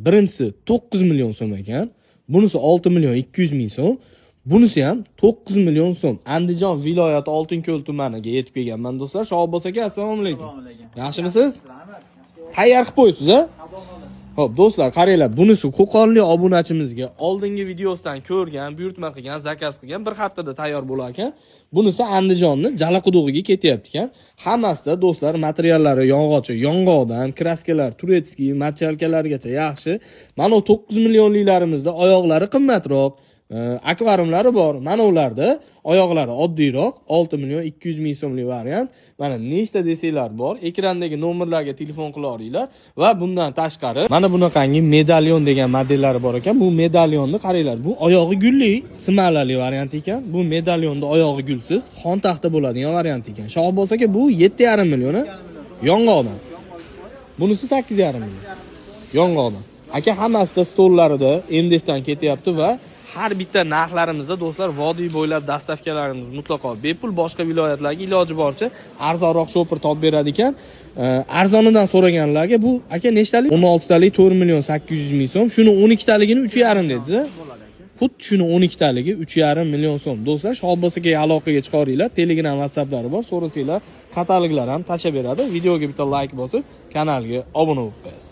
birinchisi 9 million so'm ekan. Bunisi 6 million 200 ming so'm. Bunisi ham 9 million so'm. Andijon viloyati Oltinko'l tumaniga yetib kelganman do'stlar. Shohobos aka, assalomu alaykum. Yaxshimisiz? Tayyor qilib qo'yibsiz, a? Xo'p, do'stlar, qaranglar, bunisi Qo'qonli obunachimizga oldingi videosidan ko'rgan, buyurtma qilgan, zakaz qilgan bir haftada tayyor bo'lar ekan. Bunisi Andijonning Jalaqudug'iga ketyapti ekan. Hammasida do'stlar materiallari yong'oqchi, yong'oqdan, kraskalar, turetskiy, matchalkalargacha yaxshi. Mana 9 millionliklarimizda oyoqlari qimmatroq, akvariumlari bor. Mana ularda oyoqlari oddiyroq, 6 million 200 ming so'mlik variant. Mana nechta desanglar bor. Ekrandagi nomerlarga telefon qila olinglar va bundan tashqari mana bunaqangi medalyon degan modellari bor ekan. Bu medalyonni qaranglar. Bu oyog'i gulli, simalali variant ekan. Bu medalyonda oyog'i gulsiz, xon taxta bo'ladigan variant ekan. Shohobos aka, bu 7,5 million yong'oqdan. Bunisi 8,5 million yong'oqdan. Aka, hammasida stollarida MDFdan ketyapti va har bitta narxlarimizda do'stlar vodiy bo'ylab dastavkalarimiz mutlaqo bepul. Boshqa viloyatlarga iloji boricha arzonroq shopir topib beradi ekan. Arzonidan so'raganlarga bu aka nechtalik? 16 talik 4 million 800 ming so'm. Shuni 12 taligini 3,5 dedingiz. Xuddi shuni 12 taligi 3,5 million so'm. Do'stlar, Shohobos akaga aloqaga chiqaringlar. Telegram, WhatsApplari bor. So'rasanglar, kataloglar ham tashlab beradi. Videoga bitta like bosib, kanalga obuna bo'lib qo'yasiz.